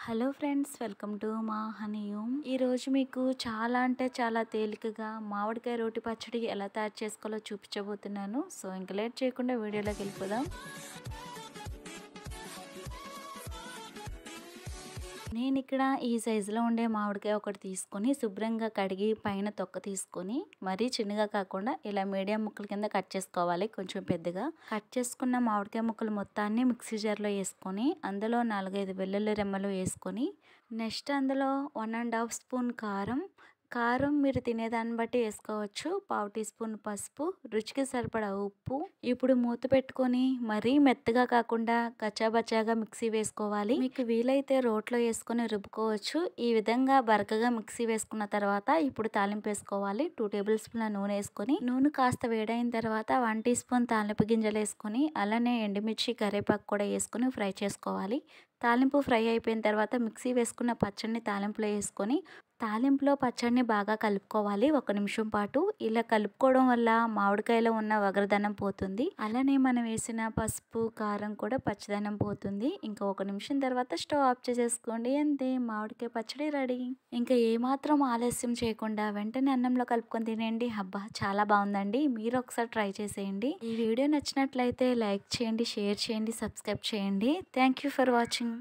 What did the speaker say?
Hello friends, welcome to మా honey home. ఈరోజు మీకు చాలా అంటే చాలా తేలికగా మామిడికాయ రోటి పచ్చడి ఎలా తయారు చేసుకోవాలో చూపించబోతున్నాను. సో ఇంక లేట్ చేయకుండా వీడియోలోకి వెళ్ళిపోదాం. నేను ఇక్కడ ఈ సైజులో ఉండే మామిడికాయ ఒకటి తీసుకొని శుభ్రంగా కడిగి పైన తొక్క తీసుకొని మరీ చిన్నగా కాకుండా ఇలా మీడియం ముక్కల కింద కట్ చేసుకోవాలి. కొంచెం పెద్దగా కట్ చేసుకున్న మామిడికాయ ముక్కలు మొత్తాన్ని మిక్సీ జార్లో వేసుకొని అందులో 4-5 వెల్లుల్లి రెమ్మలు వేసుకొని నెక్స్ట్ అందులో 1½ స్పూన్ కారం మీరు తినేదాన్ని బట్టి వేసుకోవచ్చు. 1/2 టీ స్పూన్ పసుపు, రుచికి సరిపడా ఉప్పు. ఇప్పుడు మూత పెట్టుకొని మరీ మెత్తగా కాకుండా కచ్చాబచ్చాగా మిక్సీ వేసుకోవాలి. మీకు వీలైతే రోట్లో వేసుకొని రుబ్బుకోవచ్చు. ఈ విధంగా బరకగా మిక్సీ వేసుకున్న తర్వాత ఇప్పుడు తాలింపు వేసుకోవాలి. 2 టేబుల్ స్పూన్ల నూనె వేసుకొని నూనె కాస్త వేడైన తర్వాత 1 టీ స్పూన్ తాలింపు గింజలు వేసుకొని అలానే ఎండుమిర్చి, కరివేపాకు కూడా వేసుకొని ఫ్రై చేసుకోవాలి. తాలింపు ఫ్రై అయిపోయిన తర్వాత మిక్సీ వేసుకున్న పచ్చడిని తాలింపులో వేసుకొని తాలింపులో పచ్చడిని బాగా కలుపుకోవాలి 1 నిమిషం పాటు. ఇలా కలుపుకోవడం వల్ల మామిడికాయలో ఉన్న వగరదనం పోతుంది. అలానే మనం వేసిన పసుపు, కారం కూడా పచ్చదనం పోతుంది. ఇంకా 1 నిమిషం తర్వాత స్టవ్ ఆఫ్ చేసేసుకోండి. అంతే, మామిడికాయ పచ్చడి రెడీ. ఇంకా ఏమాత్రం ఆలస్యం చేయకుండా వెంటనే అన్నంలో కలుపుకొని తినేయండి. అబ్బా, చాలా బాగుందండి. మీరు ఒకసారి ట్రై చేసేయండి. ఈ వీడియో నచ్చినట్లయితే లైక్ చేయండి, షేర్ చేయండి, సబ్స్క్రైబ్ చేయండి. Thank you for watching.